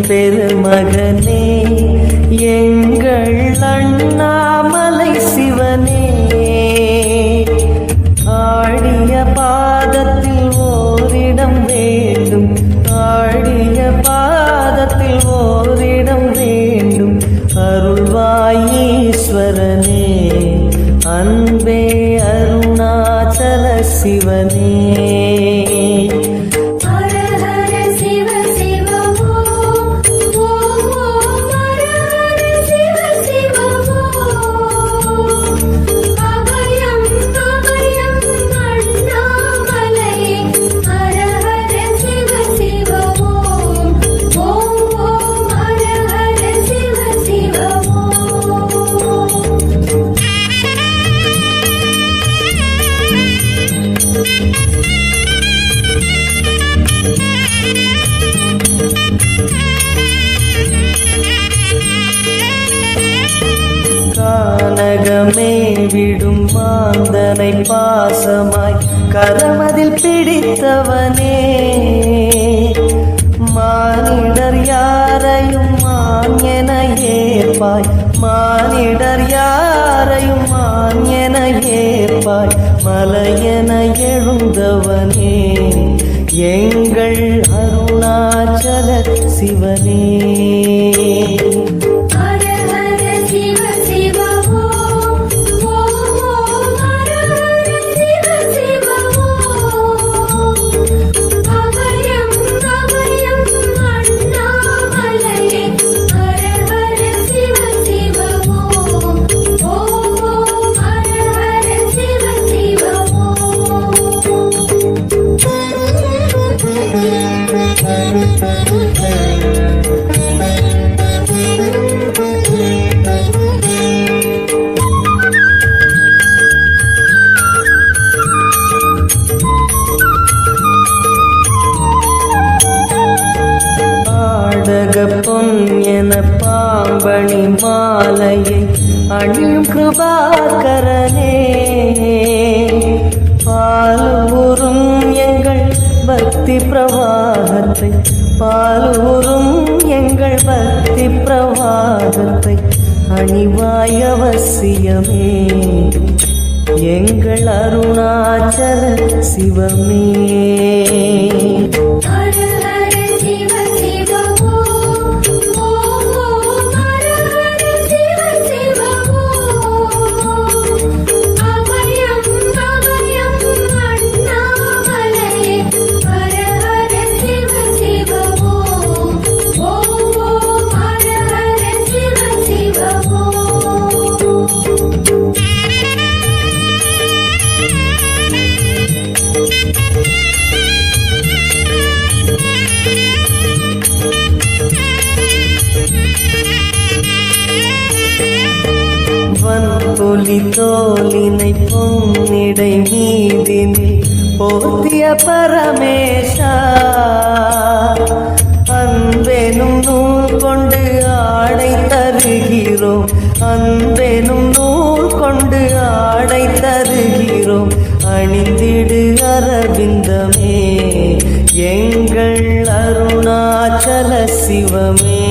பெருமகனே எங்கள் அண்ணாமலை சிவனே, ஆடிய பாதத்தில் ஓரிடம் வேண்டும், ஆடிய பாதத்தில் ஓரிடம் வேண்டும். அருள்வாயீஸ்வரனே, அன்பே அருணாச்சல சிவனே. கானகமே விடும் மாந்தனை பாசமாய் கரமதில் பிடித்தவனே, மானிடர் யாரையும் மான் என ஏற்பாய், மானிடர் யாரையும் மான் என ஏற்பாய். மலையென எழுந்தவனே, எங்கள் அருணாச்சல சிவனே. பொன் என பாம்பணி மாலையை அணியும் கிருபாகரனே, பாலூரும் எங்கள் பக்தி பிரவாகத்தை, பாலூரும் எங்கள் பக்தி பிரவாகத்தை அணிவாய் அவசியமே, எங்கள் அருணாச்சல சிவமே. வன்பொலி தோலினை பொன்னிடை மீதினில் போத்திய பரமேஷா, அன்பெனும் நூல் கொண்டு ஆடை தருகிறோம், அன்பெனும் நூல் கொண்டு ஆடை தருகிறோம். அணிந்திடு அரவிந்தமே, எங்கள் அருணாச்சல சிவமே.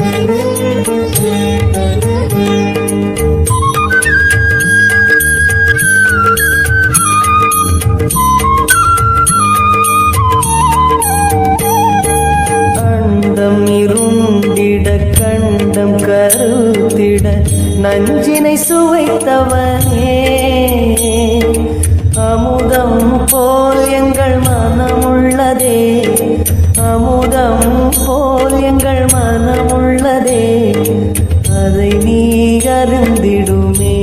Thank you. சுவைத்தவனே. அமுதம் போல் எங்கள் மனமுள்ளதே, அமுதம் போல் எங்கள் மனமுள்ளதே, அதை நீ அறிந்திடுமே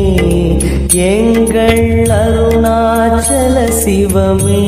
எங்கள் அருணாச்சல சிவமே.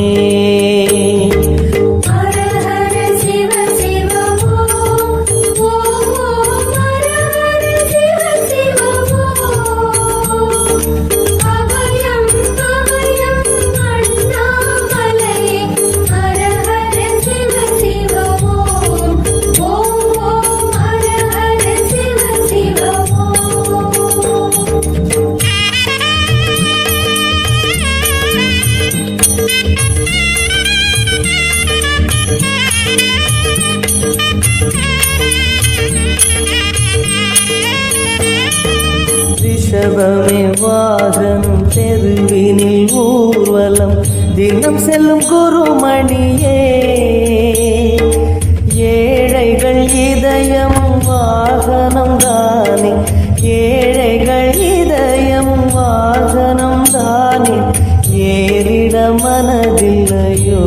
ரிஷபமே வாகனம் தெருவினில் ஊர்வலம் தினம் செல்லும் குருமணியே. ஏழைகள் இதயம் வாகனம் தானே, ஏழைகள் இதயம் வாகனம் தானே, ஏறிட மனதில்லையோ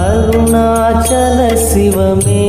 அருணாச்சல சிவமே.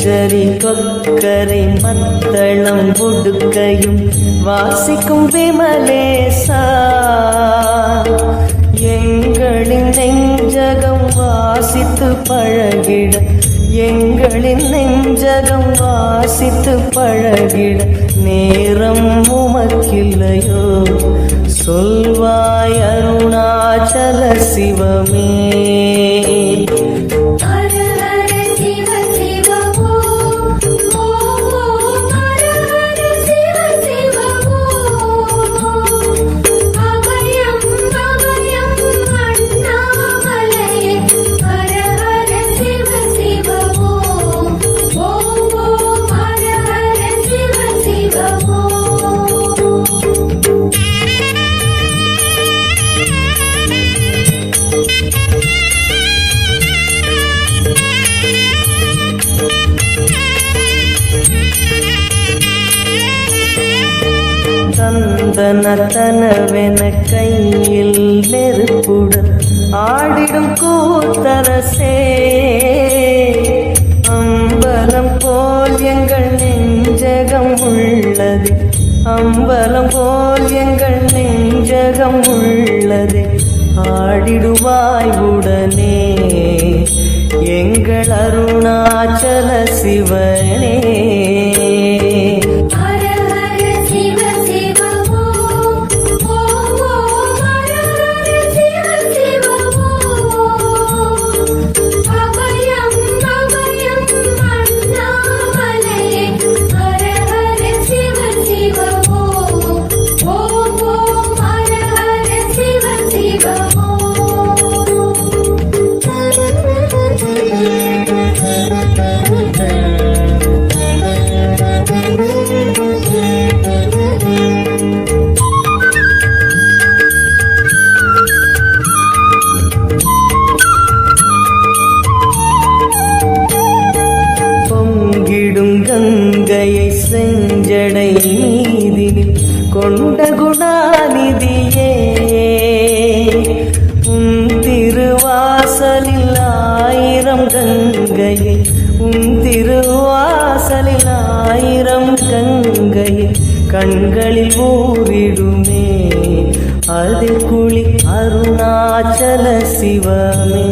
சரி கொக்கரை மத்தளம் புடுக்கையும் வாசிக்கும் விமலேசா, எங்களின் நெஞ்சகம் வாசித்து பழகிட, எங்களின் நெஞ்சகம் வாசித்து பழகிட நேரம் உமக்கில்லையோ சொல்வாய் அருணாச்சல சிவமே. தனதனவென கையில் நெருப்புடன் ஆடிடும் கூத்தரசே, அம்பலம் போல் எங்கள் நெஞ்சகம் உள்ளது, அம்பலம் போல் எங்கள் நெஞ்சகம் உள்ளது, ஆடிடுவாய் உடனே எங்கள் அருணாச்சல சிவனே. கங்கையை செஞ்சடை நீதினில் கொண்ட குணாநிதியே, உன் திருவாசலில் ஆயிரம் கங்கையை, உன் திருவாசலில் ஆயிரம் கங்கையை கண்களில் ஊறிடுமே அதில் குளி அருணாச்சல சிவமே.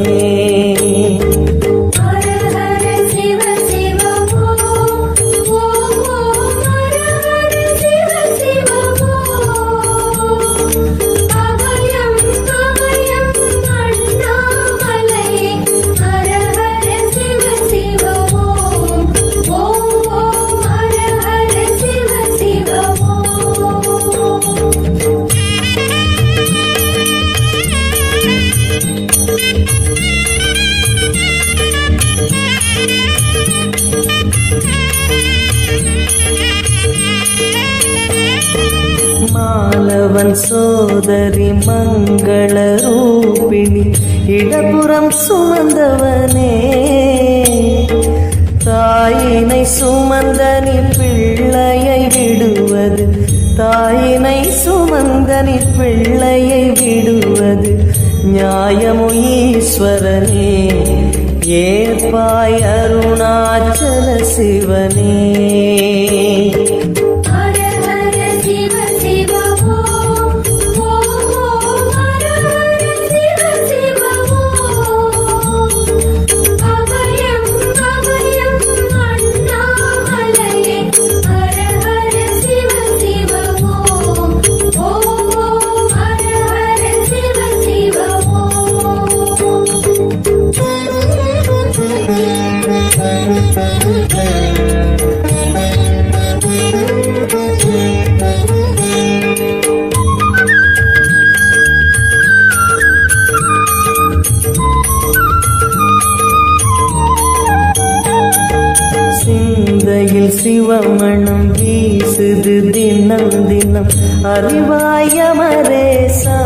மாதவன் சோதரி மங்கள ரூபிணி இடப்புறம் சுமந்தவனே தாயினை சுமந்த நீ பிள்ளையை விடுவது தாயினை சுமந்த நீ பிள்ளையை விடுவது நியாயமோ ஈஸ்வரனே ஏற்பாய் அருணாச்சல சிவனே சிந்தையில் சிவமணம் வீசுது தினம் தினம் அறிவாய மரேசா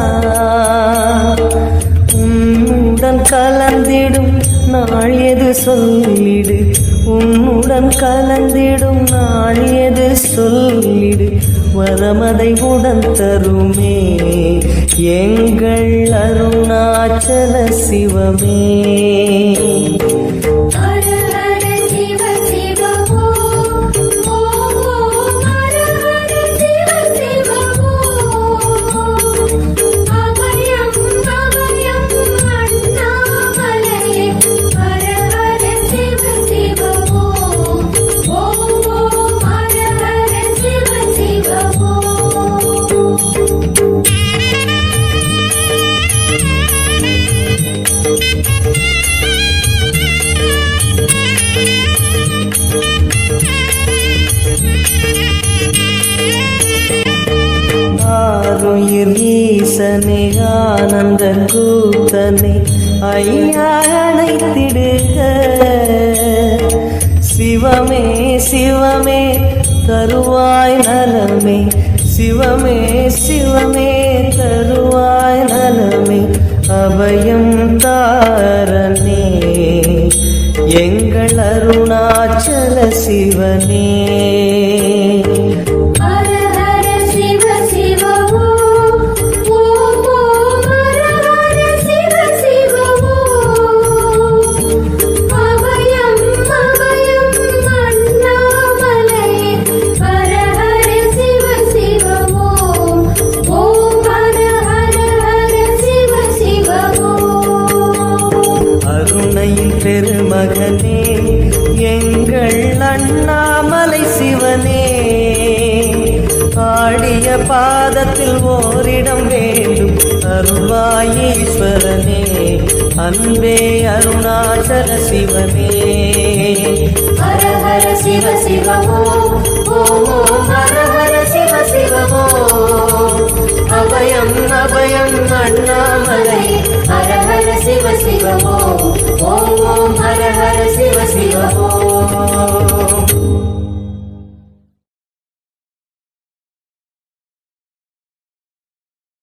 உன்னுடன் கலந்திடும் நாள் எது சொல்லிடு உன்னுடன் கலந்திடும் நாள் எது சொல்லிடு வரமதை உடன் தருமே எங்கள் அருணாச்சல சிவமே ஈசனே ஆனந்த கூத்தனே ஐயா அணைத்திடுக சிவமே சிவமே தருவாய் நலமே சிவமே சிவமே தருவாய் நலமே அபயம் தாரணே எங்கள் அருணாச்சல சிவனே பெருமகனே எங்கள் அண்ணாமலை சிவனே ஆடிய பாதத்தில் ஓரிடம் வேண்டும் அருள்வாயீஸ்வரனே அன்பே அருணாச்சல சிவனே ஹர ஹர சிவ சிவமோ ஓமோ ஹர ஹர சிவ சிவமோ அபயம் அபயம் அண்ணாமலை ஹர ஹர சிவ சிவமோ ஓம் ஓம் ஹர ஹர சிவ சிவ ஓம்